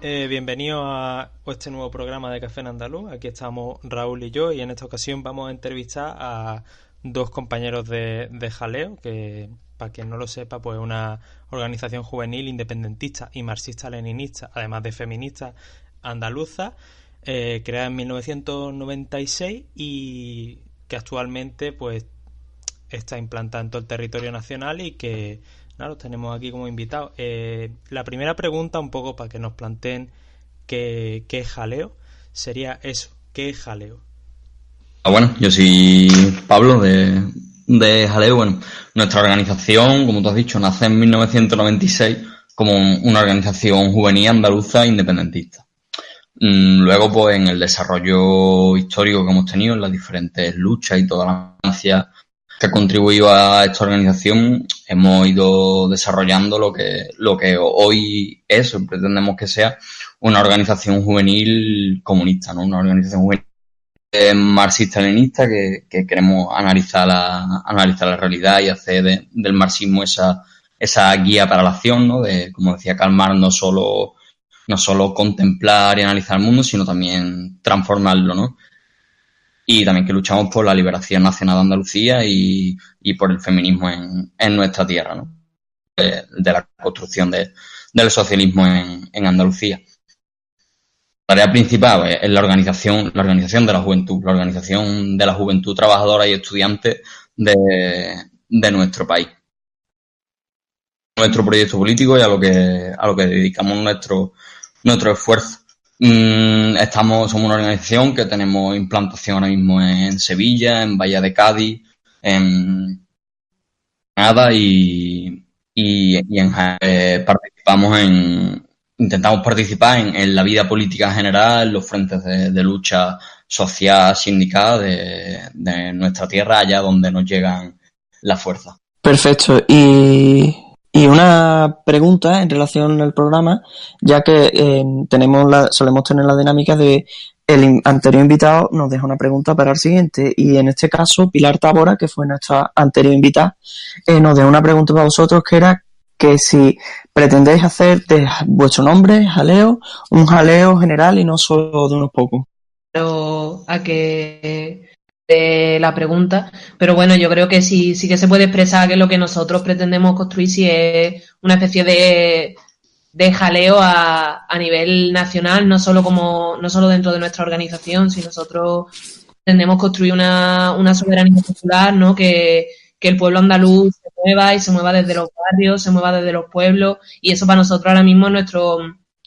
Bienvenido a este nuevo programa de Café en Andaluz. Aquí estamos Raúl y yo, y en esta ocasión vamos a entrevistar a dos compañeros de Jaleo, que para quien no lo sepa, pues es una organización juvenil independentista y marxista-leninista, además de feminista andaluza, creada en 1996 y que actualmente pues está implantada en todo el territorio nacional y que nada, los tenemos aquí como invitados. La primera pregunta, un poco para que nos planteen qué es Jaleo, sería eso: ¿qué es Jaleo? Bueno, yo soy Pablo de Jaleo. Bueno, nuestra organización, como tú has dicho, nace en 1996 como una organización juvenil andaluza independentista. Luego, pues en el desarrollo histórico que hemos tenido, en las diferentes luchas y toda la agencia que ha contribuido a esta organización, hemos ido desarrollando lo que hoy es, o pretendemos que sea, una organización juvenil comunista, ¿no? Una organización juvenil marxista-leninista que queremos analizar la realidad y hacer del marxismo esa guía para la acción, ¿no? De, como decía Karl Marx, no solo contemplar y analizar el mundo, sino también transformarlo, ¿no? Y también que luchamos por la liberación nacional de Andalucía y por el feminismo en nuestra tierra, ¿no? De la construcción del socialismo en Andalucía. La tarea principal es la organización de la juventud, la organización de la juventud trabajadora y estudiante de nuestro país. Nuestro proyecto político y a lo que dedicamos nuestro esfuerzo. Somos una organización que tenemos implantación ahora mismo en Sevilla, en Bahía de Cádiz, en Granada intentamos participar en la vida política general, en los frentes de lucha social, sindical de nuestra tierra, allá donde nos llegan las fuerzas. Perfecto. Y una pregunta en relación al programa, ya que solemos tener la dinámica de el anterior invitado nos deja una pregunta para el siguiente, y en este caso Pilar Tábora, que fue nuestra anterior invitada, nos dejó una pregunta para vosotros, que era que si pretendéis hacer de vuestro nombre, Jaleo, un jaleo general y no solo de unos pocos. Pero a que la pregunta, pero bueno, yo creo que sí que se puede expresar que lo que nosotros pretendemos construir sí es una especie de jaleo a nivel nacional, no solo dentro de nuestra organización, sino nosotros pretendemos construir una soberanía popular, ¿no? Que el pueblo andaluz se mueva y se mueva desde los barrios, se mueva desde los pueblos, y eso para nosotros ahora mismo es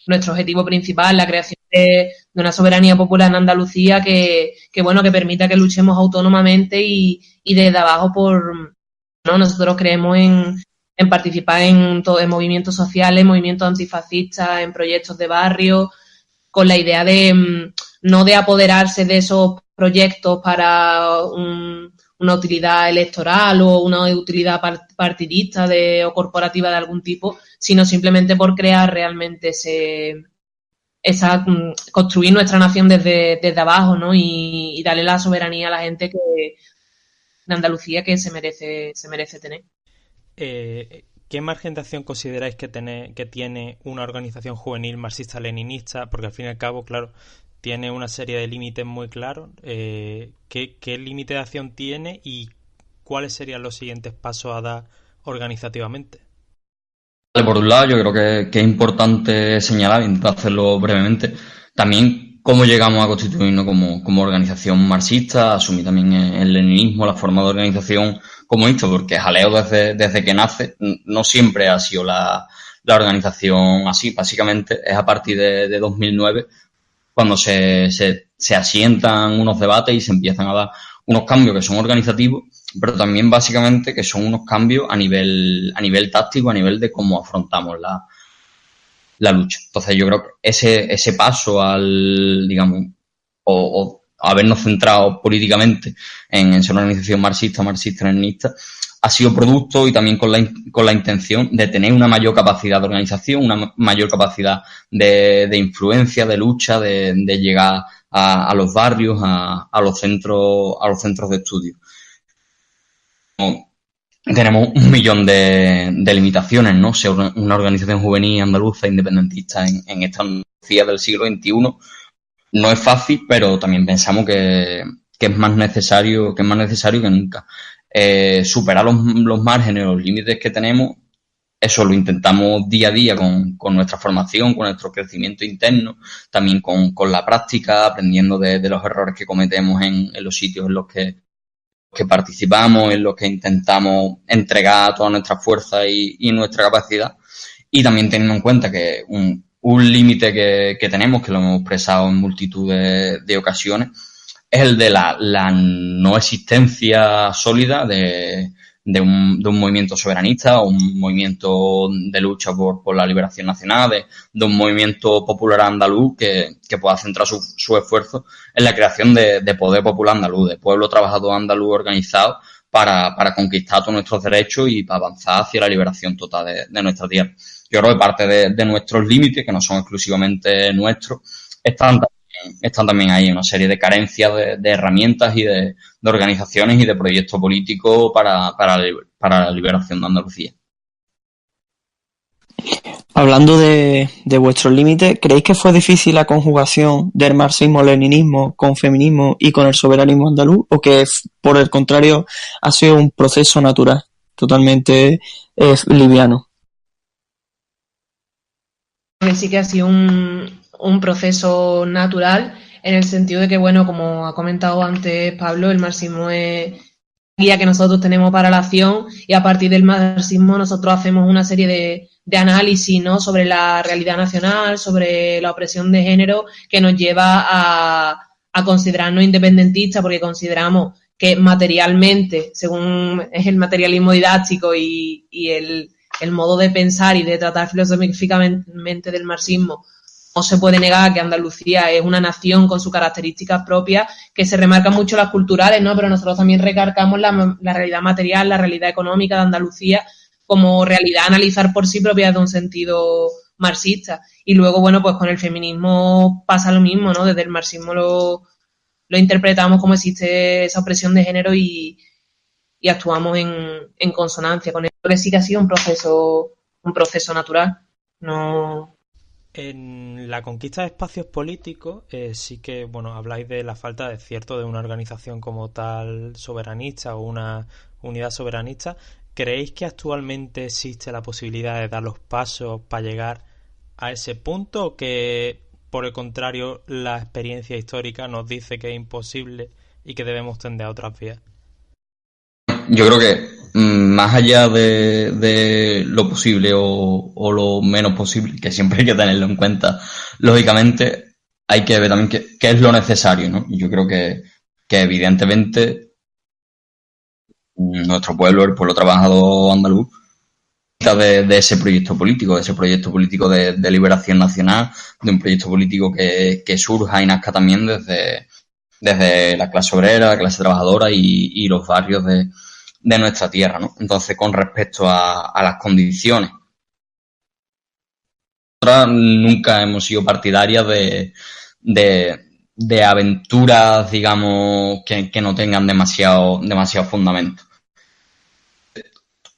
nuestro objetivo principal, la creación de una soberanía popular en Andalucía que permita que luchemos autónomamente y desde abajo ¿no? Nosotros creemos en participar en movimientos sociales, movimientos antifascistas, en proyectos de barrio, con la idea de no de apoderarse de esos proyectos para una utilidad electoral o una utilidad partidista o corporativa de algún tipo, sino simplemente por crear realmente construir nuestra nación desde abajo, ¿no? Y darle la soberanía a la gente de Andalucía que se merece tener. ¿Qué margen de acción consideráis que tiene una organización juvenil marxista-leninista? Porque al fin y al cabo, claro, tiene una serie de límites muy claros. ¿Qué límite de acción tiene y cuáles serían los siguientes pasos a dar organizativamente? Por un lado, yo creo que es importante señalar, intentar hacerlo brevemente, también cómo llegamos a constituirnos como organización marxista, asumir también el leninismo, la forma de organización comunista, porque Jaleo desde que nace no siempre ha sido la organización así. Básicamente es a partir de 2009 cuando se asientan unos debates y se empiezan a dar unos cambios que son organizativos, pero también básicamente que son unos cambios a nivel táctico, a nivel de cómo afrontamos la lucha. Entonces yo creo que ese paso al, digamos, o habernos centrado políticamente en ser una organización marxista-leninista, ha sido producto y también con la intención de tener una mayor capacidad de organización, una mayor capacidad de influencia, de lucha, de llegar a los barrios, a los centros de estudio. Tenemos 1 millón de limitaciones, ¿no? Ser una organización juvenil andaluza independentista en esta del siglo XXI. No es fácil, pero también pensamos que es más necesario que nunca. Superar los márgenes, los límites que tenemos, eso lo intentamos día a día con nuestra formación, con nuestro crecimiento interno, también con la práctica, aprendiendo de los errores que cometemos en los sitios en los que participamos, en los que intentamos entregar toda nuestra fuerza y nuestra capacidad. Y también teniendo en cuenta que un límite que tenemos, que lo hemos expresado en multitud de ocasiones, es el de la no existencia sólida de un movimiento soberanista o un movimiento de lucha por la liberación nacional, de un movimiento popular andaluz que pueda centrar su esfuerzo en la creación de poder popular andaluz, de pueblo trabajador andaluz organizado para conquistar todos nuestros derechos y para avanzar hacia la liberación total de nuestra tierra. Yo creo que parte de nuestros límites, que no son exclusivamente nuestros, están también ahí una serie de carencias de herramientas y de organizaciones y de proyectos políticos para la liberación de Andalucía. Hablando de vuestros límites, ¿creéis que fue difícil la conjugación del marxismo-leninismo con feminismo y con el soberanismo andaluz? ¿O que, por el contrario, ha sido un proceso natural, totalmente liviano? Sí que ha sido un proceso natural, en el sentido de que, bueno, como ha comentado antes Pablo, el marxismo es la guía que nosotros tenemos para la acción, y a partir del marxismo nosotros hacemos una serie de análisis, ¿no?, sobre la realidad nacional, sobre la opresión de género, que nos lleva a considerarnos independentistas, porque consideramos que materialmente, según es el materialismo didáctico y el modo de pensar y de tratar filosóficamente del marxismo, no se puede negar que Andalucía es una nación con sus características propias, que se remarcan mucho las culturales, ¿no? Pero nosotros también recargamos la realidad material, la realidad económica de Andalucía como realidad a analizar por sí propia de un sentido marxista. Y luego, bueno, pues con el feminismo pasa lo mismo, ¿no? Desde el marxismo lo interpretamos como existe esa opresión de género y actuamos en consonancia con él. Porque sí que ha sido un proceso natural. No. En la conquista de espacios políticos sí que, bueno, habláis de la falta de una organización como tal soberanista o una unidad soberanista. ¿Creéis que actualmente existe la posibilidad de dar los pasos para llegar a ese punto, o que, por el contrario, la experiencia histórica nos dice que es imposible y que debemos tender a otras vías? Yo creo que más allá de lo posible o lo menos posible, que siempre hay que tenerlo en cuenta, lógicamente hay que ver también qué es lo necesario, ¿no? Yo creo que evidentemente nuestro pueblo, el pueblo trabajador andaluz, de ese proyecto político de liberación nacional, de un proyecto político que surja y nazca también desde la clase obrera, la clase trabajadora y los barrios de nuestra tierra, ¿no? Entonces, con respecto a las condiciones, nosotras nunca hemos sido partidarias de aventuras, digamos, que no tengan demasiado fundamento.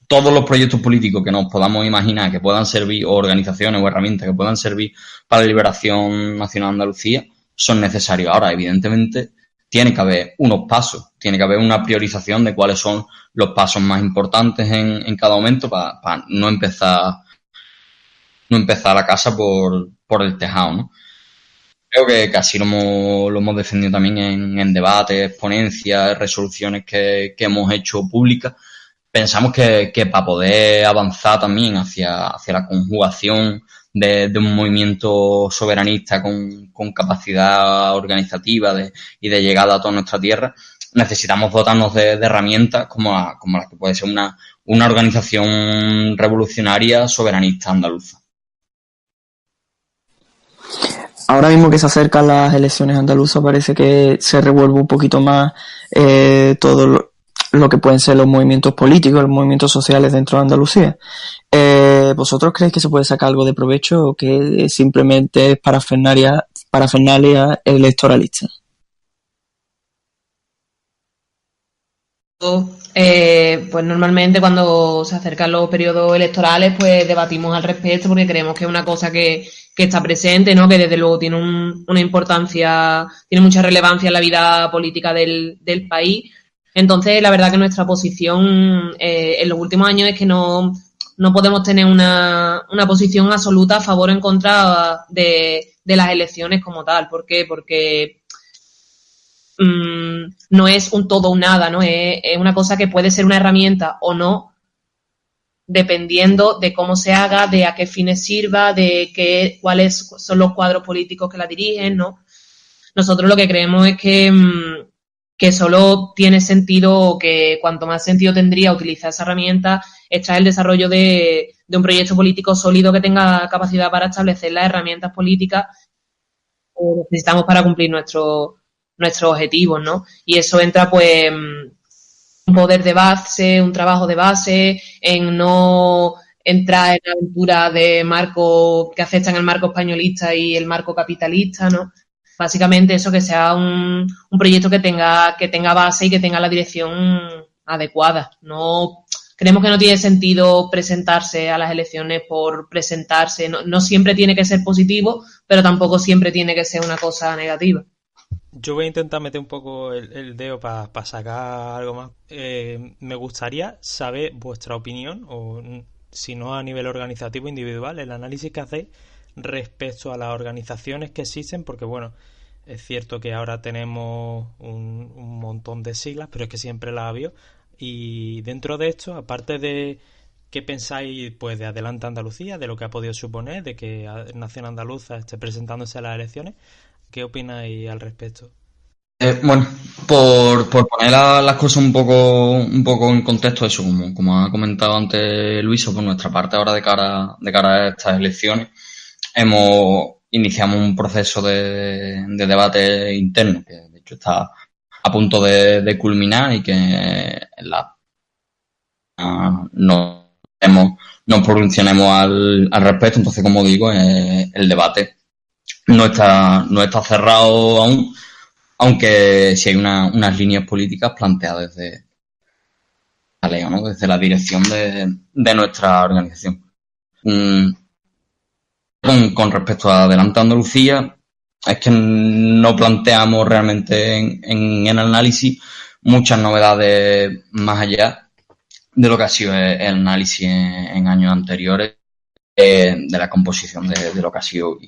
Todos los proyectos políticos que nos podamos imaginar que puedan servir, o organizaciones o herramientas que puedan servir para la liberación nacional de Andalucía, son necesarios. Ahora, evidentemente, tiene que haber unos pasos, tiene que haber una priorización de cuáles son los pasos más importantes en cada momento para no empezar la casa por el tejado, ¿no? Creo que así lo hemos defendido también en debates, ponencias, resoluciones que hemos hecho públicas. Pensamos que para poder avanzar también hacia la conjugación de un movimiento soberanista con capacidad organizativa y de llegada a toda nuestra tierra, necesitamos dotarnos de herramientas como la que puede ser una organización revolucionaria soberanista andaluza. Ahora mismo que se acercan las elecciones andaluzas, parece que se revuelve un poquito más todo lo que pueden ser los movimientos políticos, los movimientos sociales dentro de Andalucía. ¿Vosotros creéis que se puede sacar algo de provecho, o que simplemente es parafernalia electoralista? pues normalmente cuando se acercan los periodos electorales, pues debatimos al respecto porque creemos que es una cosa que está presente, ¿no? Que desde luego tiene una importancia, tiene mucha relevancia en la vida política del país. Entonces, la verdad que nuestra posición en los últimos años es que no podemos tener una posición absoluta a favor o en contra de las elecciones como tal. ¿Por qué? Porque no es un todo o nada, ¿no? Es una cosa que puede ser una herramienta o no, dependiendo de cómo se haga, de a qué fines sirva, de cuáles son los cuadros políticos que la dirigen, ¿no? Nosotros lo que creemos es que solo tiene sentido, o que cuanto más sentido tendría utilizar esa herramienta, está el desarrollo de un proyecto político sólido que tenga capacidad para establecer las herramientas políticas que necesitamos para cumplir nuestros objetivos, ¿no? Y eso entra, pues, un poder de base, un trabajo de base, en no entrar en aventuras de marco que afectan el marco españolista y el marco capitalista, ¿no? Básicamente eso, que sea un proyecto que tenga base y que tenga la dirección adecuada. No, creemos que no tiene sentido presentarse a las elecciones por presentarse. No siempre tiene que ser positivo, pero tampoco siempre tiene que ser una cosa negativa. Yo voy a intentar meter un poco el dedo para sacar algo más. Me gustaría saber vuestra opinión, o si no a nivel organizativo individual, el análisis que hacéis respecto a las organizaciones que existen, porque bueno, es cierto que ahora tenemos un montón de siglas, pero es que siempre las ha habido. Y dentro de esto, aparte de qué pensáis, pues, de Adelante Andalucía, de lo que ha podido suponer, de que Nación Andaluza esté presentándose a las elecciones, ¿qué opináis al respecto? Bueno, por poner las cosas un poco en contexto, eso, como ha comentado antes Luisa, por nuestra parte ahora de cara a estas elecciones, iniciamos un proceso de debate interno, que de hecho está a punto de culminar y que nos pronunciaremos al respecto. Entonces, como digo, el debate no está cerrado aún, aunque sí hay unas líneas políticas planteadas desde Leo, ¿no? Desde la dirección de nuestra organización. Con respecto a Adelante Andalucía, es que no planteamos realmente en el análisis muchas novedades más allá de lo que ha sido el análisis en años anteriores, de la composición de lo que ha sido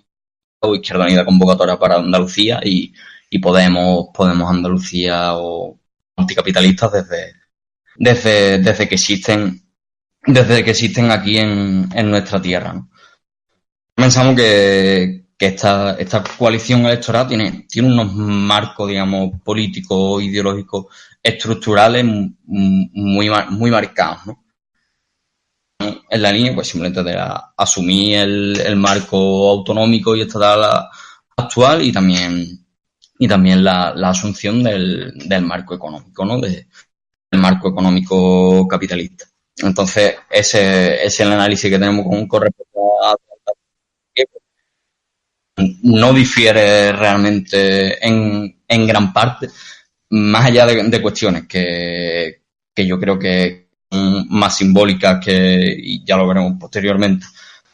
Izquierda Unida Convocatoria para Andalucía y Podemos Andalucía o anticapitalistas desde que existen aquí en nuestra tierra, ¿no? Pensamos que esta coalición electoral tiene unos marcos, digamos, políticos, ideológicos, estructurales muy marcados, ¿no? En la línea, pues simplemente de asumir el marco autonómico y estatal actual y también la asunción del marco económico, ¿no? Del marco económico capitalista. Entonces, ese es el análisis que tenemos con respecto a no difiere realmente en gran parte, más allá de cuestiones que yo creo que son más simbólicas y ya lo veremos posteriormente,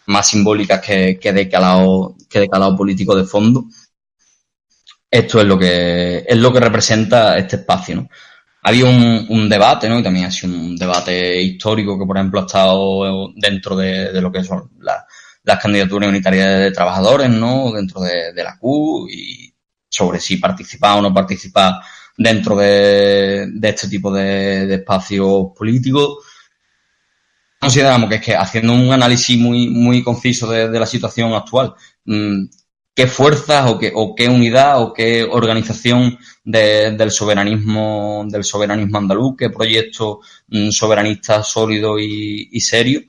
más simbólicas que de calado político de fondo. Esto es lo que representa este espacio, ¿no? Había un debate, ¿no? Y también ha sido un debate histórico que, por ejemplo, ha estado dentro de lo que son las candidaturas unitarias de trabajadores, ¿no? Dentro de la CUT, y sobre si participar o no participar dentro de este tipo de espacios políticos. Consideramos que es que, haciendo un análisis muy conciso de la situación actual, qué fuerzas o qué unidad o qué organización del soberanismo andaluz, qué proyecto soberanista sólido y serio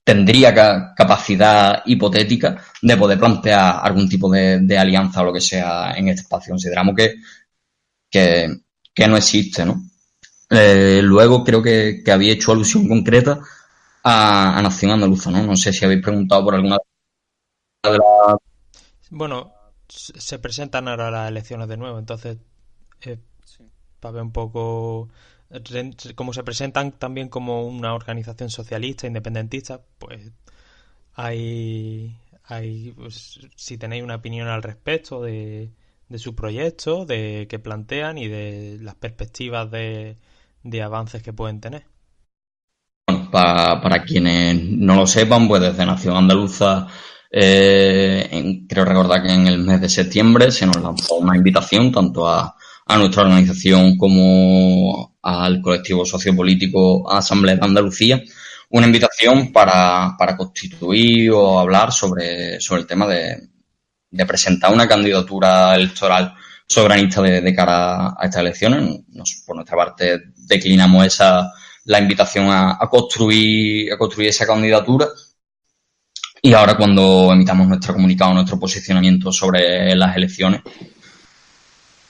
tendría capacidad hipotética de poder plantear algún tipo de alianza o lo que sea en este espacio. Consideramos que no existe, ¿no? Luego creo que había hecho alusión concreta a Nación Andaluza, ¿no? No sé si habéis preguntado por alguna de las... Bueno, se presentan ahora las elecciones de nuevo, entonces ver un poco cómo se presentan también como una organización socialista, independentista, pues pues, si tenéis una opinión al respecto de su proyecto, de qué plantean y de las perspectivas de avances que pueden tener. Bueno, para quienes no lo sepan, pues desde Nación Andaluza, creo recordar que en el mes de septiembre se nos lanzó una invitación tanto a nuestra organización como al colectivo sociopolítico Asamblea de Andalucía, una invitación para constituir o hablar sobre el tema de presentar una candidatura electoral soberanista de cara a estas elecciones. Por nuestra parte, declinamos la invitación a construir esa candidatura. Y ahora, cuando emitamos nuestro comunicado, nuestro posicionamiento sobre las elecciones,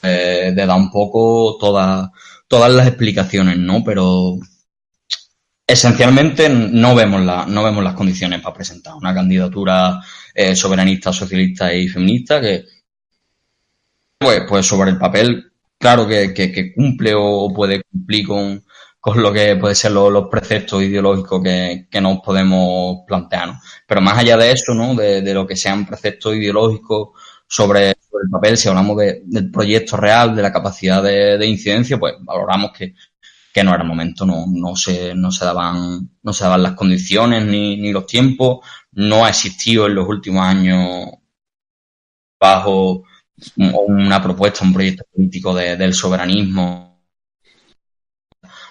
de dar un poco todas las explicaciones, ¿no? Pero esencialmente no vemos las condiciones para presentar una candidatura soberanista, socialista y feminista que, pues sobre el papel, claro que cumple o puede cumplir con lo que puede ser los preceptos ideológicos que nos podemos plantear, ¿no? Pero más allá de eso, ¿no? De lo que sean preceptos ideológicos sobre el papel, si hablamos del proyecto real, de la capacidad de incidencia, pues valoramos que no era el momento, no se daban las condiciones ni los tiempos, no ha existido en los últimos años bajo una propuesta, un proyecto político del soberanismo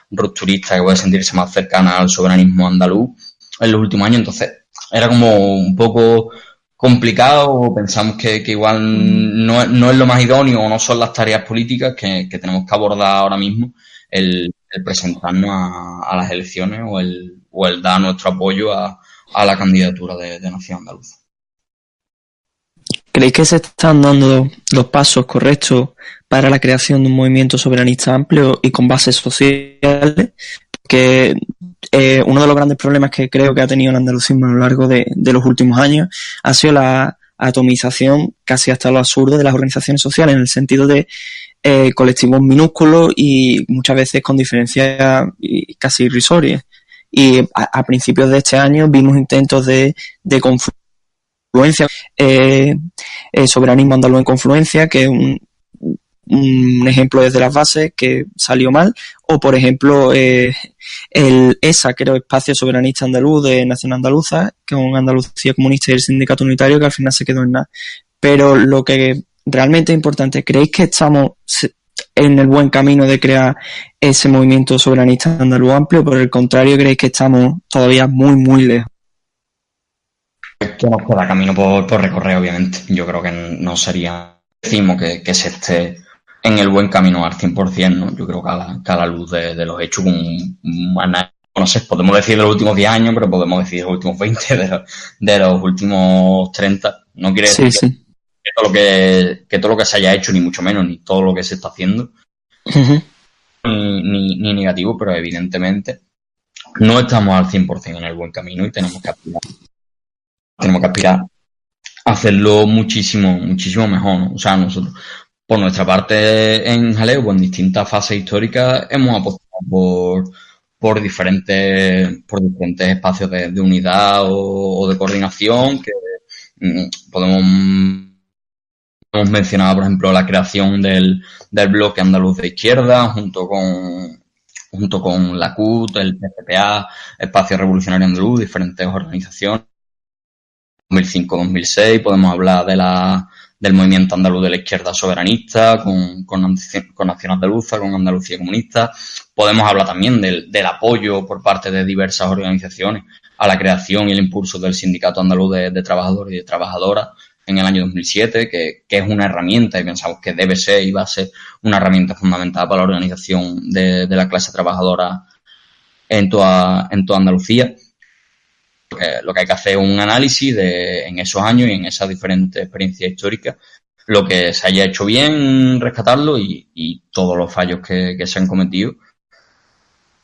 rupturista que puede sentirse más cercana al soberanismo andaluz en los últimos años. Entonces era como un poco complicado, pensamos que igual no es lo más idóneo o no son las tareas políticas que tenemos que abordar ahora mismo el presentarnos a las elecciones o el dar nuestro apoyo a la candidatura de Nación Andaluza. ¿Creéis que se están dando los pasos correctos para la creación de un movimiento soberanista amplio y con bases sociales? Que uno de los grandes problemas que creo que ha tenido el andalucismo a lo largo de los últimos años ha sido la atomización casi hasta lo absurdo de las organizaciones sociales, en el sentido de colectivos minúsculos y muchas veces con diferencias casi irrisorias. Y a principios de este año vimos intentos de confluencia, soberanismo andaluz en confluencia, que es un ejemplo desde las bases que salió mal, o por ejemplo el ESA, que era el Espacio Soberanista Andaluz de Nación Andaluza, con Andalucía Comunista y el Sindicato Unitario, que al final se quedó en nada. Pero lo que realmente es importante, ¿creéis que estamos en el buen camino de crear ese movimiento soberanista andaluz amplio? Por el contrario, ¿creéis que estamos todavía muy, muy lejos? Que nos queda camino por recorrer, obviamente. Yo creo que no sería, decimos que se esté en el buen camino al 100%, ¿no? Yo creo que a la luz de los hechos, no sé, podemos decir de los últimos 10 años, pero podemos decir de los últimos 20, de los últimos 30. No quiere decir que todo lo que se haya hecho, ni mucho menos, ni todo lo que se está haciendo, ni negativo, pero evidentemente no estamos al 100% en el buen camino y tenemos que aspirar a hacerlo muchísimo, muchísimo mejor, ¿no? O sea, nosotros, por nuestra parte en Jaleo, pues en distintas fases históricas hemos apostado por diferentes espacios de unidad o de coordinación que podemos mencionar, por ejemplo, la creación del bloque andaluz de izquierda junto con la CUT, el PCPA, Espacio Revolucionario Andaluz, diferentes organizaciones. 2005-2006 podemos hablar del movimiento andaluz de la izquierda soberanista con Nación Andaluza, con Andalucía Comunista. Podemos hablar también del apoyo por parte de diversas organizaciones a la creación y el impulso del Sindicato Andaluz de Trabajadores y de Trabajadoras en el año 2007, que es una herramienta y pensamos que debe ser y va a ser una herramienta fundamental para la organización de la clase trabajadora en toda Andalucía. Lo que hay que hacer es un análisis en esos años y en esas diferentes experiencias históricas, lo que se haya hecho bien, rescatarlo y todos los fallos que se han cometido,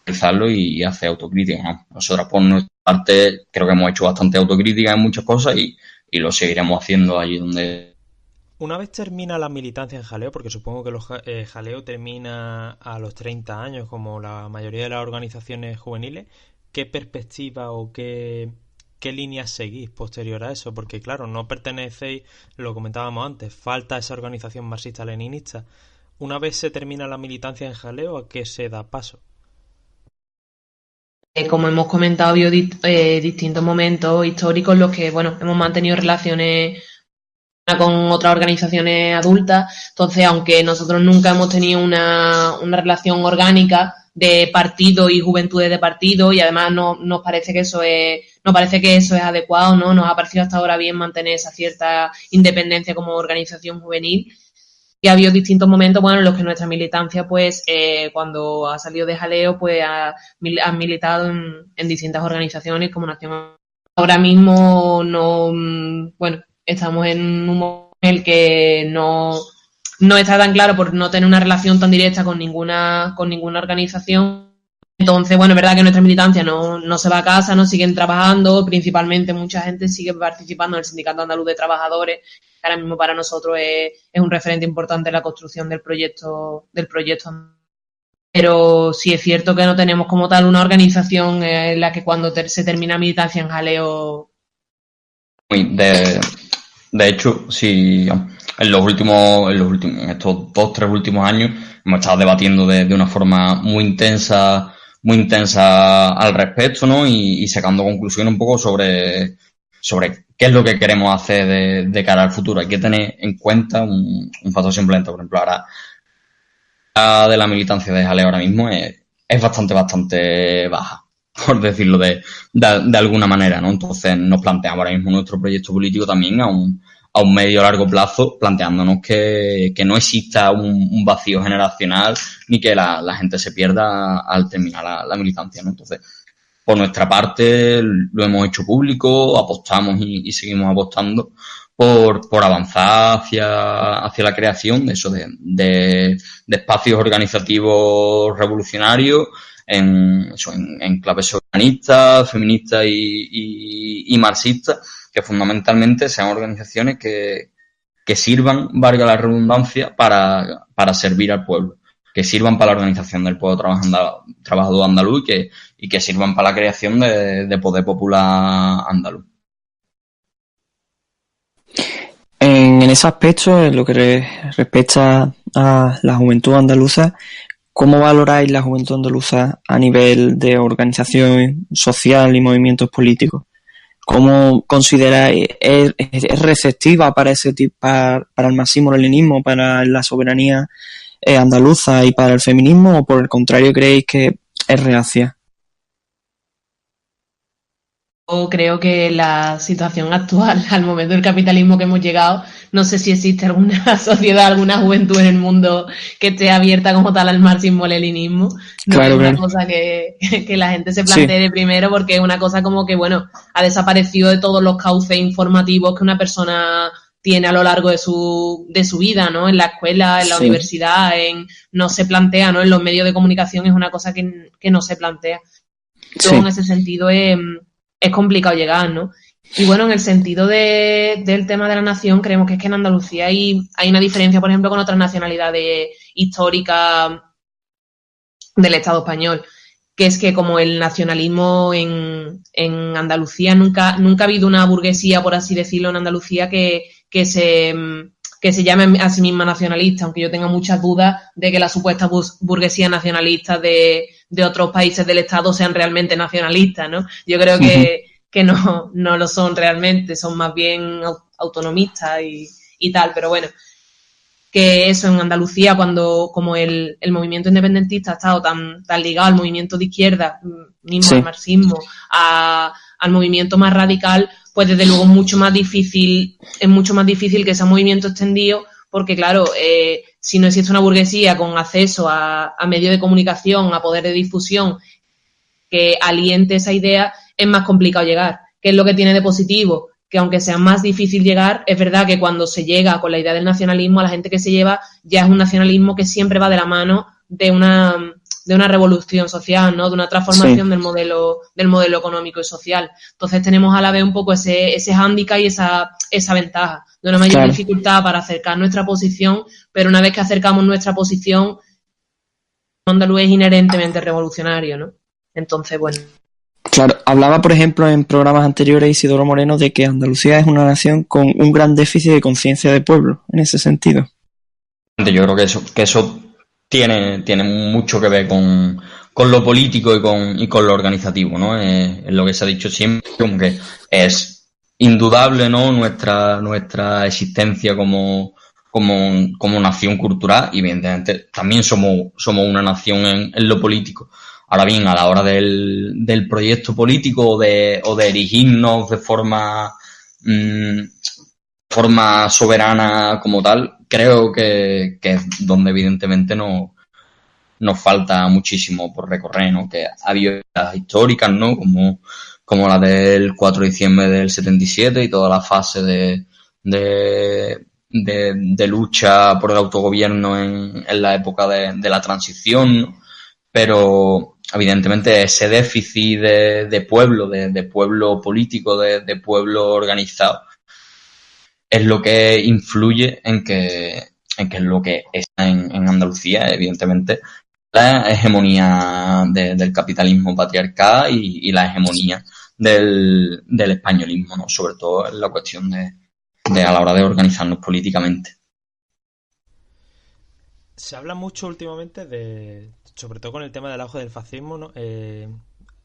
analizarlo y hacer autocrítica, ¿no? Nosotros por nuestra parte creo que hemos hecho bastante autocrítica en muchas cosas y lo seguiremos haciendo allí donde Una vez termina la militancia en Jaleo, porque supongo que Jaleo termina a los 30 años, como la mayoría de las organizaciones juveniles, ¿qué perspectiva o qué líneas seguís posterior a eso? Porque claro, no pertenecéis, lo comentábamos antes, falta esa organización marxista-leninista. Una vez se termina la militancia en Jaleo, ¿a qué se da paso? Como hemos comentado, habido distintos momentos históricos en los que, bueno, hemos mantenido relaciones con otras organizaciones adultas. Entonces, aunque nosotros nunca hemos tenido una relación orgánica de partido y juventudes de partido, y además nos parece que eso es adecuado, ¿no? Nos ha parecido hasta ahora bien mantener esa cierta independencia como organización juvenil. Y ha habido distintos momentos, bueno, en los que nuestra militancia, pues, cuando ha salido de Jaleo, pues, ha militado en distintas organizaciones como Nación. Ahora mismo bueno, estamos en un momento en el que no está tan claro por no tener una relación tan directa con ninguna organización. Entonces, bueno, es verdad que nuestra militancia no se va a casa, no siguen trabajando, principalmente mucha gente sigue participando en el Sindicato Andaluz de Trabajadores, que ahora mismo para nosotros es un referente importante en la construcción del proyecto. Pero sí es cierto que no tenemos como tal una organización en la que cuando se termina militancia en Jaleo. De hecho, sí, en estos 2-3 últimos años hemos estado debatiendo de una forma muy intensa al respecto, ¿no? Y sacando conclusiones un poco sobre qué es lo que queremos hacer de cara al futuro. Hay que tener en cuenta un factor simplemente, por ejemplo, ahora de la militancia de Jaleo ahora mismo es bastante baja, por decirlo de alguna manera, ¿no? Entonces nos planteamos ahora mismo nuestro proyecto político también a un medio o largo plazo, planteándonos que no exista un vacío generacional ni que la gente se pierda al terminar la militancia, ¿no? Entonces, por nuestra parte, lo hemos hecho público, apostamos y seguimos apostando por avanzar hacia la creación de eso, de espacios organizativos revolucionarios en clave soberanista, feminista y marxista, que fundamentalmente sean organizaciones que sirvan, valga la redundancia, para servir al pueblo, que sirvan para la organización del pueblo trabajador andaluz y que sirvan para la creación de poder popular andaluz. En ese aspecto, en lo que respecta a la juventud andaluza, ¿cómo valoráis la juventud andaluza a nivel de organización social y movimientos políticos? ¿Cómo consideráis, es receptiva para ese tipo, para el marxismo-leninismo, para la soberanía andaluza y para el feminismo, o por el contrario creéis que es reacia? Yo creo que la situación actual, al momento del capitalismo que hemos llegado, no sé si existe alguna sociedad, alguna juventud en el mundo que esté abierta como tal al marxismo-leninismo. No claro, es una cosa que la gente se plantee de primero, porque es una cosa como que, bueno, ha desaparecido de todos los cauces informativos que una persona tiene a lo largo de su vida, ¿no? En la escuela, en la universidad, no se plantea, ¿no? En los medios de comunicación es una cosa que no se plantea. Entonces, en ese sentido es complicado llegar, ¿no? Y bueno, en el sentido del tema de la nación, creemos que es que en Andalucía hay una diferencia, por ejemplo, con otras nacionalidades históricas del Estado español, que es que como el nacionalismo en Andalucía nunca ha habido una burguesía, por así decirlo, en Andalucía que se llame a sí misma nacionalista, aunque yo tenga muchas dudas de que las supuestas burguesías nacionalistas de otros países del Estado sean realmente nacionalistas, ¿no? Yo creo que no lo son realmente, son más bien autonomistas y tal, pero bueno, que eso en Andalucía, como el movimiento independentista ha estado tan ligado al movimiento de izquierda, mismo al marxismo, al movimiento más radical, pues desde luego es mucho más difícil que ese movimiento extendido, porque claro, si no existe una burguesía con acceso a medios de comunicación, a poder de difusión que aliente esa idea, es más complicado llegar. ¿Qué es lo que tiene de positivo? Que aunque sea más difícil llegar, es verdad que cuando se llega con la idea del nacionalismo, a la gente que se lleva ya es un nacionalismo que siempre va de la mano de una una revolución social, ¿no? De una transformación Sí. del modelo económico y social. Entonces tenemos a la vez un poco ese hándicap y esa ventaja de una mayor Claro. dificultad para acercar nuestra posición, pero una vez que acercamos nuestra posición, andaluz es inherentemente revolucionario, ¿no? Entonces, bueno. Claro, hablaba, por ejemplo, en programas anteriores Isidoro Moreno de que Andalucía es una nación con un gran déficit de conciencia de pueblo, en ese sentido. Yo creo que eso tiene mucho que ver con lo político y con lo organizativo, ¿no? Es lo que se ha dicho siempre, como que es indudable, ¿no? Nuestra existencia como nación cultural y evidentemente también somos una nación en lo político. Ahora bien, a la hora del proyecto político o de erigirnos de forma soberana como tal, creo que es donde evidentemente nos falta muchísimo por recorrer, ¿no? Que ha habido históricas, ¿no? Como la del 4 de diciembre del 77 y toda la fase de lucha por el autogobierno en la época de la transición, ¿no? Pero evidentemente ese déficit de pueblo, de pueblo político, de pueblo organizado, es lo que influye en que lo que está en Andalucía, evidentemente, la hegemonía del capitalismo patriarcal y la hegemonía del españolismo, ¿no? Sobre todo en la cuestión de a la hora de organizarnos políticamente. Se habla mucho últimamente sobre todo con el tema del auge del fascismo, ¿no?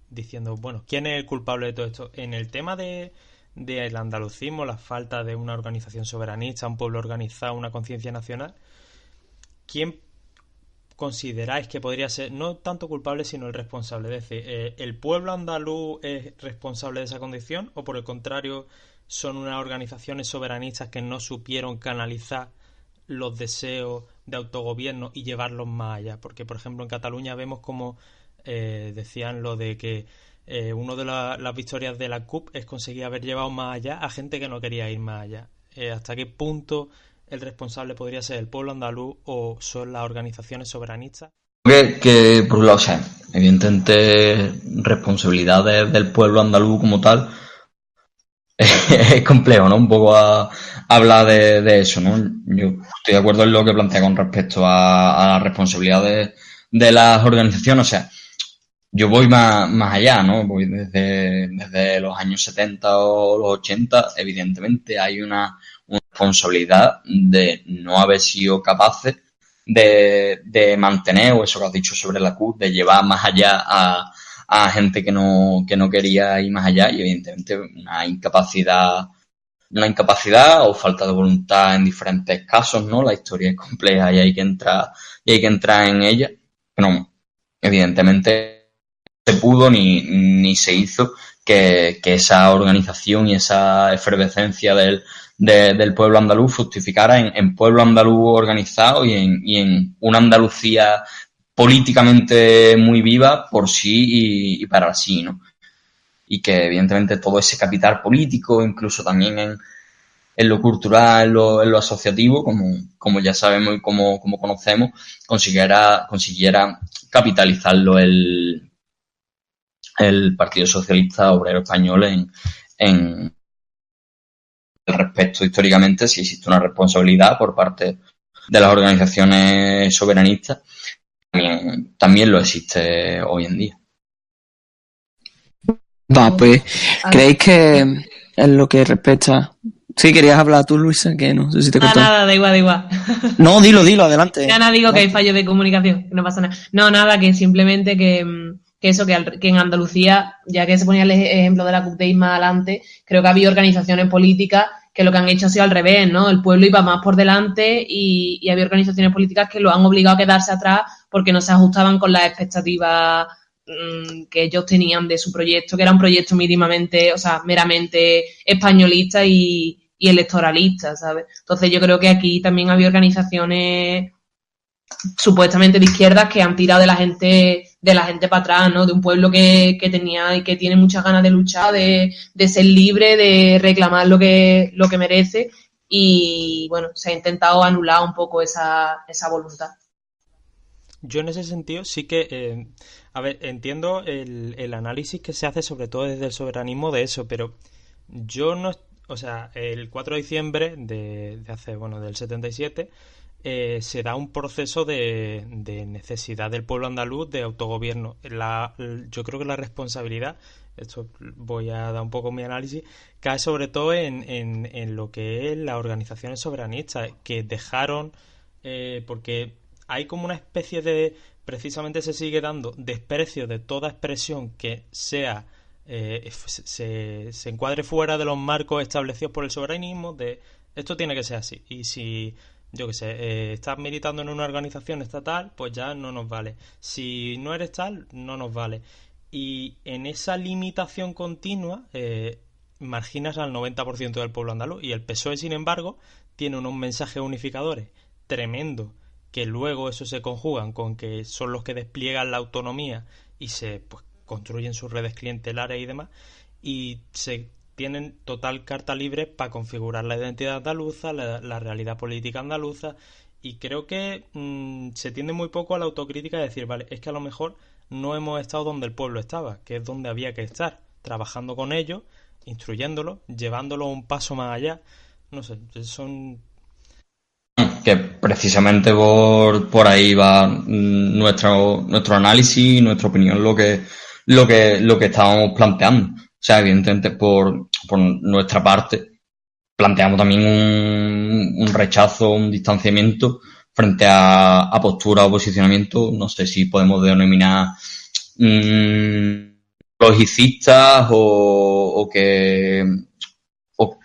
Diciendo, bueno, ¿quién es el culpable de todo esto? En el tema del andalucismo, la falta de una organización soberanista, un pueblo organizado, una conciencia nacional, ¿quién consideráis que podría ser no tanto culpable sino el responsable? Es decir, ¿el pueblo andaluz es responsable de esa condición o por el contrario son unas organizaciones soberanistas que no supieron canalizar los deseos de autogobierno y llevarlos más allá? Porque por ejemplo en Cataluña vemos como decían lo de que una de las victorias de la CUP es conseguir haber llevado más allá a gente que no quería ir más allá. ¿Hasta qué punto el responsable podría ser el pueblo andaluz o son las organizaciones soberanistas? Que por un lado, o sea, evidentemente responsabilidad del pueblo andaluz como tal es complejo, ¿no? Un poco hablar de eso, ¿no? Yo estoy de acuerdo en lo que plantea con respecto a la responsabilidad de las organizaciones, o sea, yo voy más allá, ¿no? Voy desde los años 70 o los 80, evidentemente hay una responsabilidad de no haber sido capaces de mantener, o eso que has dicho sobre la CUT, de llevar más allá a gente que no quería ir más allá y evidentemente una incapacidad o falta de voluntad en diferentes casos, ¿no? La historia es compleja y hay que entrar en ella, pero evidentemente se pudo ni se hizo que esa organización y esa efervescencia del pueblo andaluz fructificara en pueblo andaluz organizado y en una Andalucía políticamente muy viva por sí y para sí, ¿no? Y que evidentemente todo ese capital político, incluso también en lo cultural, en lo asociativo, como ya sabemos y como conocemos, consiguiera capitalizarlo el Partido Socialista Obrero Español en el respecto históricamente, si existe una responsabilidad por parte de las organizaciones soberanistas, también lo existe hoy en día. Va, pues, ¿creéis que en lo que respecta... Sí, querías hablar tú, Luisa, que no sé si te corté. Nada, da igual. No, dilo, adelante. Nada, digo que hay fallo de comunicación, que no pasa nada. No, nada, que simplemente que en Andalucía, ya que se ponía el ejemplo de la CUP de ir más adelante, creo que ha habido organizaciones políticas que lo que han hecho ha sido al revés, ¿no? El pueblo iba más por delante y había organizaciones políticas que lo han obligado a quedarse atrás porque no se ajustaban con las expectativas que ellos tenían de su proyecto, que era un proyecto meramente españolista y electoralista, ¿sabes? Entonces yo creo que aquí también había organizaciones supuestamente de izquierdas que han tirado de la gente para atrás, ¿no? De un pueblo que tenía y que tiene muchas ganas de luchar, de ser libre, de reclamar lo que merece y bueno, se ha intentado anular un poco esa voluntad. Yo en ese sentido sí que, a ver, entiendo el análisis que se hace sobre todo desde el soberanismo de eso, pero yo no, o sea, el 4 de diciembre de hace, bueno, del 77, se da un proceso de necesidad del pueblo andaluz de autogobierno. Yo creo que la responsabilidad, esto voy a dar un poco mi análisis, cae sobre todo en lo que es las organizaciones soberanistas, que dejaron, porque hay como una especie de, precisamente se sigue dando desprecio de toda expresión que sea, se encuadre fuera de los marcos establecidos por el soberanismo, de esto tiene que ser así. Y si, yo qué sé, estás militando en una organización estatal, pues ya no nos vale. Si no eres tal, no nos vale. Y en esa limitación continua, marginas al 90% del pueblo andaluz. Y el PSOE, sin embargo, tiene unos mensajes unificadores tremendos, que luego eso se conjugan con que son los que despliegan la autonomía y se, pues, construyen sus redes clientelares y demás, y se tienen total carta libre para configurar la identidad andaluza, la realidad política andaluza, y creo que se tiende muy poco a la autocrítica de decir, vale, es que a lo mejor no hemos estado donde el pueblo estaba, que es donde había que estar, trabajando con ellos, instruyéndolos, llevándolos un paso más allá. No sé, son... Que precisamente por ahí va nuestro análisis, nuestra opinión, lo que estábamos planteando. O sea, evidentemente por nuestra parte planteamos también un rechazo, un distanciamiento frente a posturas o posicionamientos, no sé si podemos denominar logicistas o que o,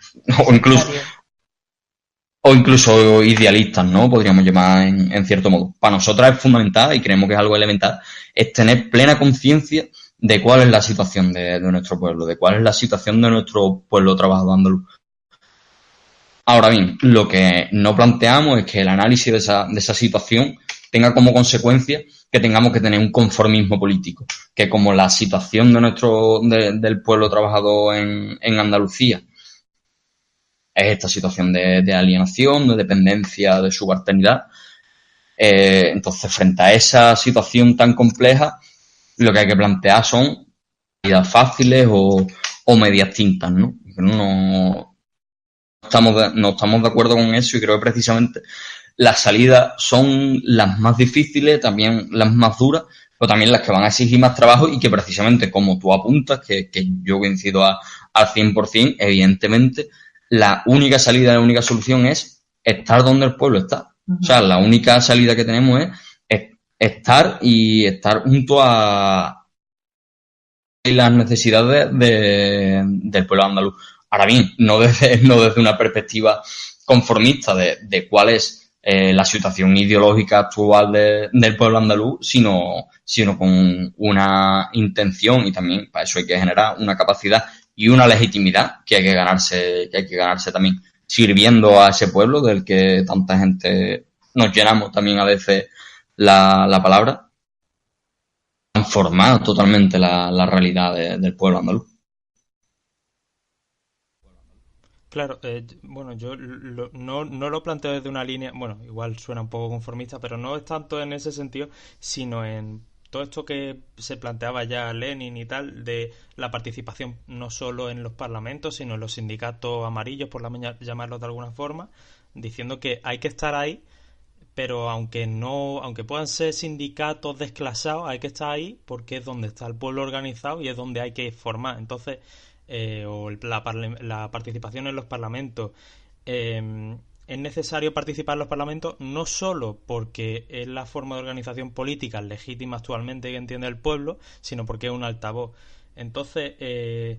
o incluso idealistas, ¿no? Podríamos llamar en cierto modo. Para nosotras es fundamental, y creemos que es algo elemental, es tener plena conciencia de cuál es la situación de nuestro pueblo, de cuál es la situación de nuestro pueblo trabajador andaluz. Ahora bien, lo que no planteamos es que el análisis de esa situación tenga como consecuencia que tengamos que tener un conformismo político, que como la situación del pueblo trabajador en Andalucía es esta situación de alienación, de dependencia, de subalternidad. Entonces, frente a esa situación tan compleja, lo que hay que plantear son medidas fáciles o medias tintas, ¿no? No estamos de acuerdo con eso, y creo que precisamente las salidas son las más difíciles, también las más duras, pero también las que van a exigir más trabajo, y que precisamente, como tú apuntas, que yo coincido al 100%, evidentemente, la única salida, la única solución es estar donde el pueblo está. O sea, la única salida que tenemos es estar junto a las necesidades del pueblo andaluz. Ahora bien, no desde una perspectiva conformista de cuál es la situación ideológica actual del pueblo andaluz, sino con una intención, y también para eso hay que generar una capacidad y una legitimidad que hay que ganarse también, sirviendo a ese pueblo del que tanta gente nos llenamos también a veces la palabra, transformar totalmente la realidad del pueblo andaluz. Claro, bueno, yo no lo planteo desde una línea, bueno, igual suena un poco conformista, pero no es tanto en ese sentido, sino en todo esto que se planteaba ya Lenin y tal, de la participación no solo en los parlamentos, sino en los sindicatos amarillos, por llamarlos de alguna forma, diciendo que hay que estar ahí, pero aunque puedan ser sindicatos desclasados, hay que estar ahí porque es donde está el pueblo organizado y es donde hay que formar. Entonces, o la participación en los parlamentos, es necesario participar en los parlamentos no solo porque es la forma de organización política legítima actualmente que entiende el pueblo, sino porque es un altavoz. Entonces,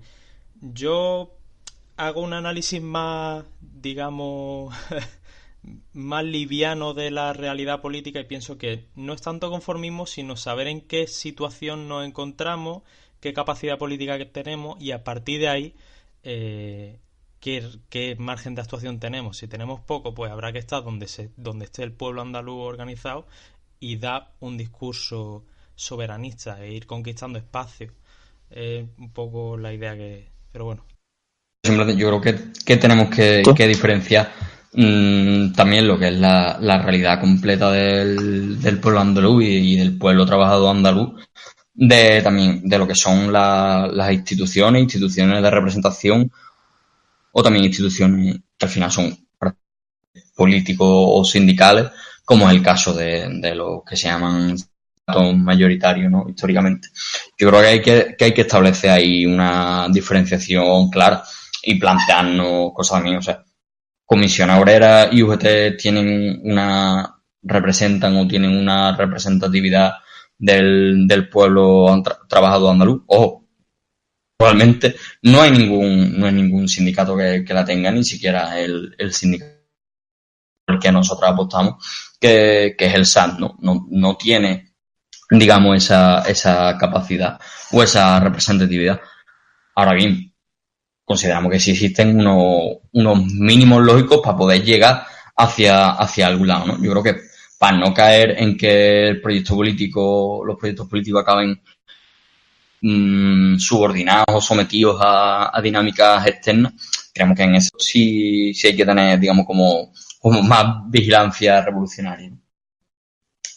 yo hago un análisis más, digamos, más liviano de la realidad política, y pienso que no es tanto conformismo, sino saber en qué situación nos encontramos, qué capacidad política que tenemos, y a partir de ahí qué margen de actuación tenemos. Si tenemos poco, pues habrá que estar donde esté el pueblo andaluz organizado y dar un discurso soberanista e ir conquistando espacios. Un poco la idea que... Pero bueno. Yo creo que tenemos que diferenciar también lo que es la realidad completa del pueblo andaluz y del pueblo trabajador andaluz, también de lo que son las instituciones de representación, o también instituciones que al final son políticos o sindicales, como es el caso de los que se llaman sindicatos mayoritarios, ¿no? Históricamente. Yo creo que hay que establecer ahí una diferenciación clara y plantearnos cosas también, o sea, Comisión Obrera y UGT representan o tienen una representatividad del pueblo trabajador andaluz. Ojo, actualmente no hay ningún sindicato que la tenga, ni siquiera el sindicato por el que nosotros apostamos, que es el SAT, no tiene, digamos, esa capacidad o esa representatividad. Ahora bien, consideramos que sí existen unos mínimos lógicos para poder llegar hacia algún lado, ¿no? Yo creo que para no caer en que los proyectos políticos acaben subordinados o sometidos a dinámicas externas, creemos que en eso sí hay que tener, digamos, como más vigilancia revolucionaria, ¿no?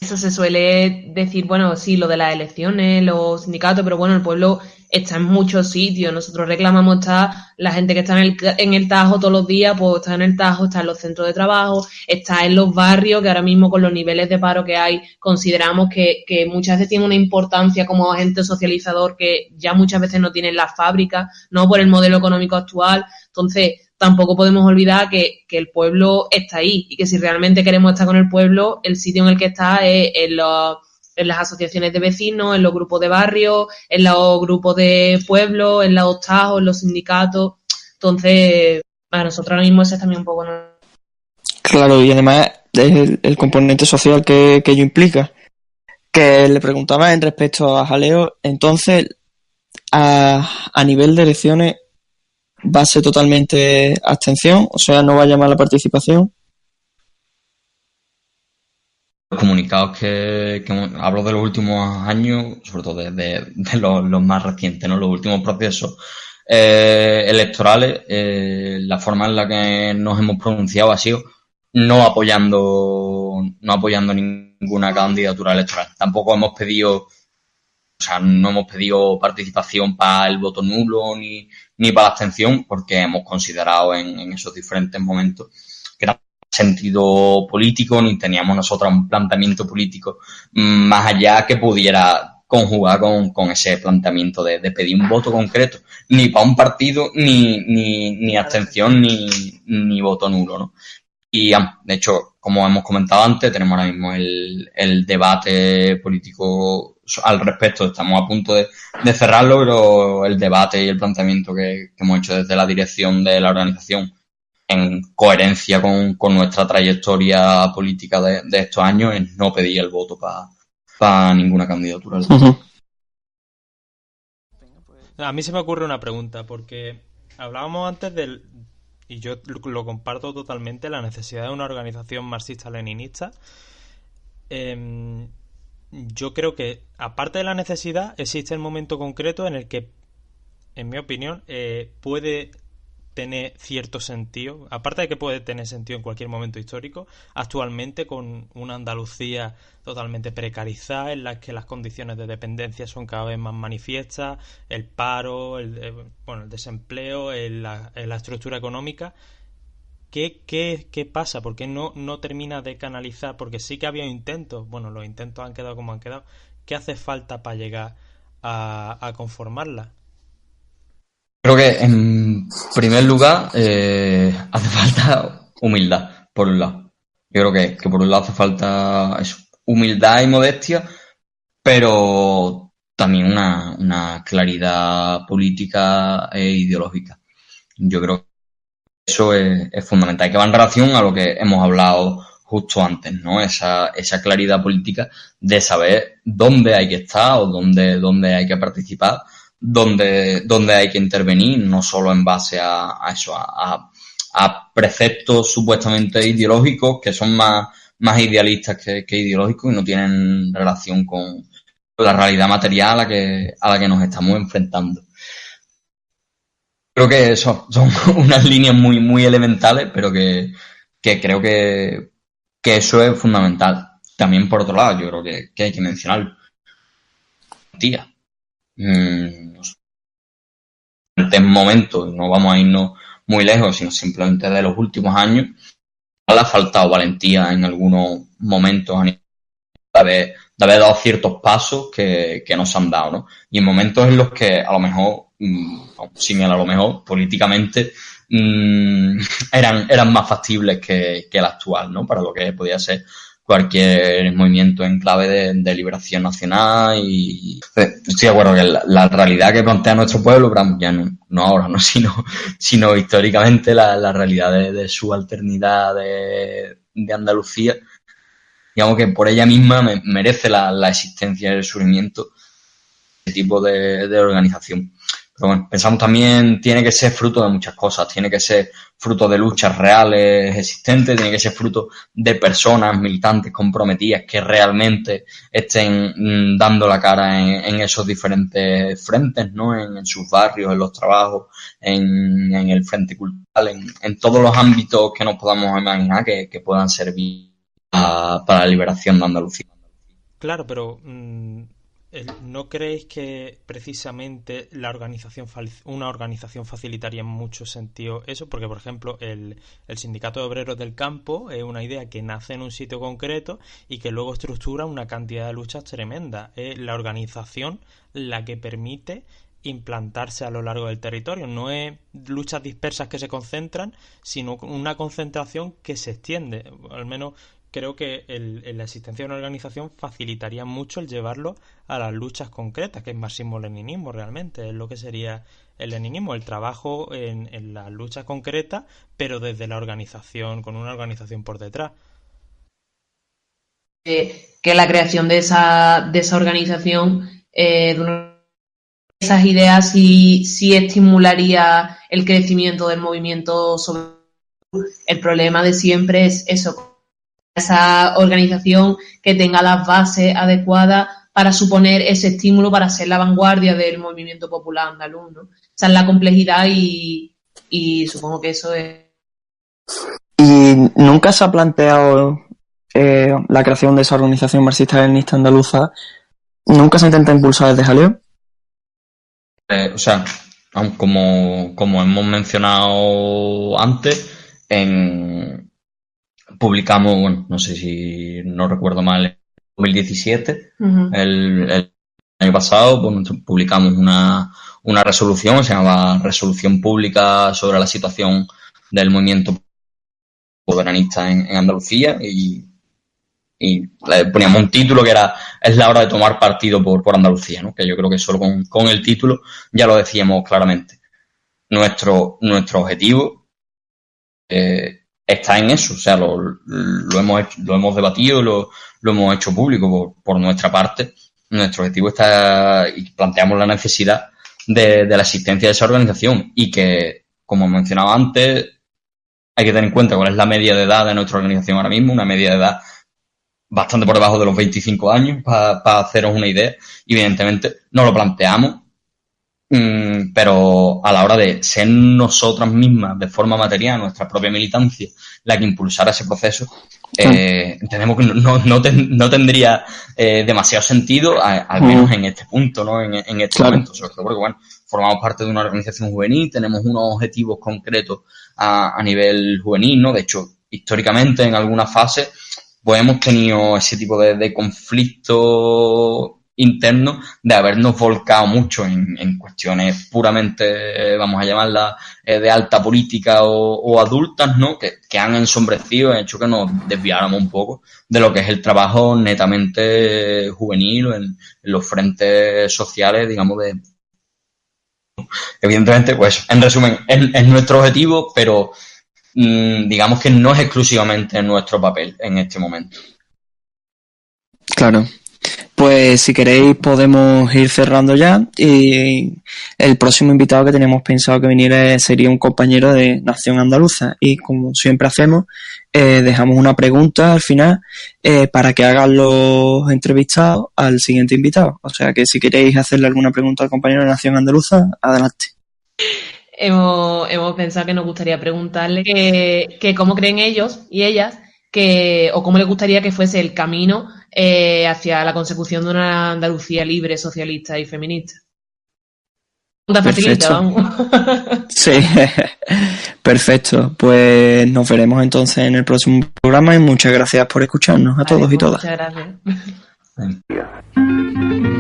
Eso se suele decir, bueno, sí, lo de las elecciones, los sindicatos, pero bueno, el pueblo está en muchos sitios. Nosotros reclamamos estar, la gente que está en el Tajo todos los días, pues está en el Tajo, está en los centros de trabajo, está en los barrios, que ahora mismo con los niveles de paro que hay, consideramos que muchas veces tiene una importancia como agente socializador que ya muchas veces no tienen las fábricas, no por el modelo económico actual. Entonces, tampoco podemos olvidar que el pueblo está ahí y que si realmente queremos estar con el pueblo, el sitio en el que está es en las asociaciones de vecinos, en los grupos de barrio, en los grupos de pueblo, en los tajos, en los sindicatos. Entonces, para nosotros ahora mismo ese es también un poco... Claro, y además es el componente social que ello implica. Que le preguntaba en respecto a Jaleo, entonces, a nivel de elecciones, ¿va a ser totalmente abstención? O sea, ¿no va a llamar la participación? Los comunicados hablo de los últimos años, sobre todo de los más recientes, ¿no? Los últimos procesos electorales, la forma en la que nos hemos pronunciado ha sido no apoyando ninguna candidatura electoral. Tampoco hemos pedido, no hemos pedido participación para el voto nulo ni para la abstención, porque hemos considerado en esos diferentes momentos que no sentido político ni teníamos nosotros un planteamiento político más allá que pudiera conjugar con ese planteamiento de pedir un voto concreto, ni para un partido ni abstención ni voto nulo, ¿no? Y de hecho, como hemos comentado antes, tenemos ahora mismo el debate político al respecto. Estamos a punto de cerrarlo, pero el debate y el planteamiento que hemos hecho desde la dirección de la organización, en coherencia con nuestra trayectoria política de estos años, es no pedir el voto para ninguna candidatura. Uh-huh. A mí se me ocurre una pregunta, porque hablábamos antes y yo lo comparto totalmente, la necesidad de una organización marxista-leninista. Yo creo que, aparte de la necesidad, existe el momento concreto en el que, en mi opinión, puede tener cierto sentido, aparte de que puede tener sentido en cualquier momento histórico, actualmente con una Andalucía totalmente precarizada, en la que las condiciones de dependencia son cada vez más manifiestas, el paro, el desempleo, la estructura económica. ¿Qué pasa? ¿Por qué no termina de canalizar? Porque sí que había intentos, los intentos han quedado como han quedado. ¿Qué hace falta para llegar a conformarla? Creo que en primer lugar hace falta humildad, por un lado. Yo creo que por un lado hace falta eso, humildad y modestia, pero también una claridad política e ideológica. Yo creo que eso es fundamental, que va en relación a lo que hemos hablado justo antes, ¿no? Esa claridad política de saber dónde hay que estar o dónde hay que participar, dónde hay que intervenir, no solo en base a eso, a preceptos supuestamente ideológicos que son más idealistas que ideológicos y no tienen relación con la realidad material a la que nos estamos enfrentando. Creo que son unas líneas muy, muy elementales, pero que que creo que eso es fundamental. También, por otro lado, yo creo que hay que mencionarlo. Tía. No sé, en este momento, no vamos a irnos muy lejos, sino simplemente de los últimos años, le ha faltado valentía en algunos momentos de haber dado ciertos pasos que no se han dado, ¿no? Y en momentos en los que a lo mejor, sin el a lo mejor, políticamente eran más factibles que el actual, ¿no? Para lo que podía ser cualquier movimiento en clave de liberación nacional. Y estoy de acuerdo que la realidad que plantea nuestro pueblo, ya no ahora, ¿no? sino históricamente la realidad de subalternidad de Andalucía, digamos que por ella misma merece la existencia y el surgimiento de este tipo de organización. Pero bueno, pensamos también tiene que ser fruto de muchas cosas, tiene que ser fruto de luchas reales existentes, tiene que ser fruto de personas militantes comprometidas que realmente estén dando la cara en esos diferentes frentes, ¿no? En sus barrios, en los trabajos, en el frente cultural, en todos los ámbitos que nos podamos imaginar que puedan servir para la liberación de Andalucía. Claro, pero ¿no creéis que precisamente una organización facilitaría en mucho sentido eso? Porque, por ejemplo, el Sindicato de Obreros del Campo es una idea que nace en un sitio concreto y que luego estructura una cantidad de luchas tremenda. Es la organización la que permite implantarse a lo largo del territorio. No es luchas dispersas que se concentran, sino una concentración que se extiende. Al menos creo que la existencia de una organización facilitaría mucho el llevarlo a las luchas concretas, que es marxismo-leninismo realmente, es lo que sería el leninismo, el trabajo en las luchas concretas, pero desde la organización, con una organización por detrás. Que la creación de esa organización, esas ideas sí estimularía el crecimiento del movimiento sobre. El problema de siempre es eso, esa organización que tenga las bases adecuadas para suponer ese estímulo para ser la vanguardia del movimiento popular andaluz, ¿no? Esa es la complejidad y supongo que eso es. ¿Y nunca se ha planteado la creación de esa organización marxista-leninista andaluza? ¿Nunca se intenta impulsar desde Jaleo? O sea, como hemos mencionado antes, publicamos, bueno, no sé si no recuerdo mal, en 2017, el año pasado, pues, publicamos una resolución, se llamaba Resolución Pública sobre la situación del movimiento soberanista en Andalucía y le poníamos un título que era "Es la hora de tomar partido por Andalucía", ¿no? Que yo creo que solo con el título ya lo decíamos claramente. Nuestro objetivo está en eso, o sea, lo hemos debatido, lo hemos hecho público por nuestra parte. Nuestro objetivo está, y planteamos la necesidad de la existencia de esa organización y que, como mencionaba antes, hay que tener en cuenta cuál es la media de edad de nuestra organización ahora mismo, una media de edad bastante por debajo de los 25 años, para haceros una idea. Y evidentemente no lo planteamos, pero a la hora de ser nosotras mismas, de forma material, nuestra propia militancia, la que impulsara ese proceso, entendemos que no tendría demasiado sentido, al menos en este punto, ¿no? En este momento, sobre todo porque, bueno, formamos parte de una organización juvenil, tenemos unos objetivos concretos a nivel juvenil, ¿no? De hecho, históricamente, en alguna fase, pues hemos tenido ese tipo de conflicto interno, de habernos volcado mucho en cuestiones puramente, vamos a llamarlas, de alta política o adultas, ¿no? Que han ensombrecido, han hecho que nos desviáramos un poco de lo que es el trabajo netamente juvenil en los frentes sociales, digamos, evidentemente, pues, en resumen, es nuestro objetivo, pero digamos que no es exclusivamente nuestro papel en este momento. Claro. Pues si queréis podemos ir cerrando ya y el próximo invitado que teníamos pensado que viniera sería un compañero de Nación Andaluza y como siempre hacemos dejamos una pregunta al final para que hagan los entrevistados al siguiente invitado. O sea que si queréis hacerle alguna pregunta al compañero de Nación Andaluza, adelante. hemos pensado que nos gustaría preguntarle que cómo creen ellos y ellas o cómo les gustaría que fuese el camino hacia la consecución de una Andalucía libre, socialista y feminista. Pregunta facilita, vamos. Sí, perfecto. Pues nos veremos entonces en el próximo programa y muchas gracias por escucharnos a todos y todas. Muchas gracias.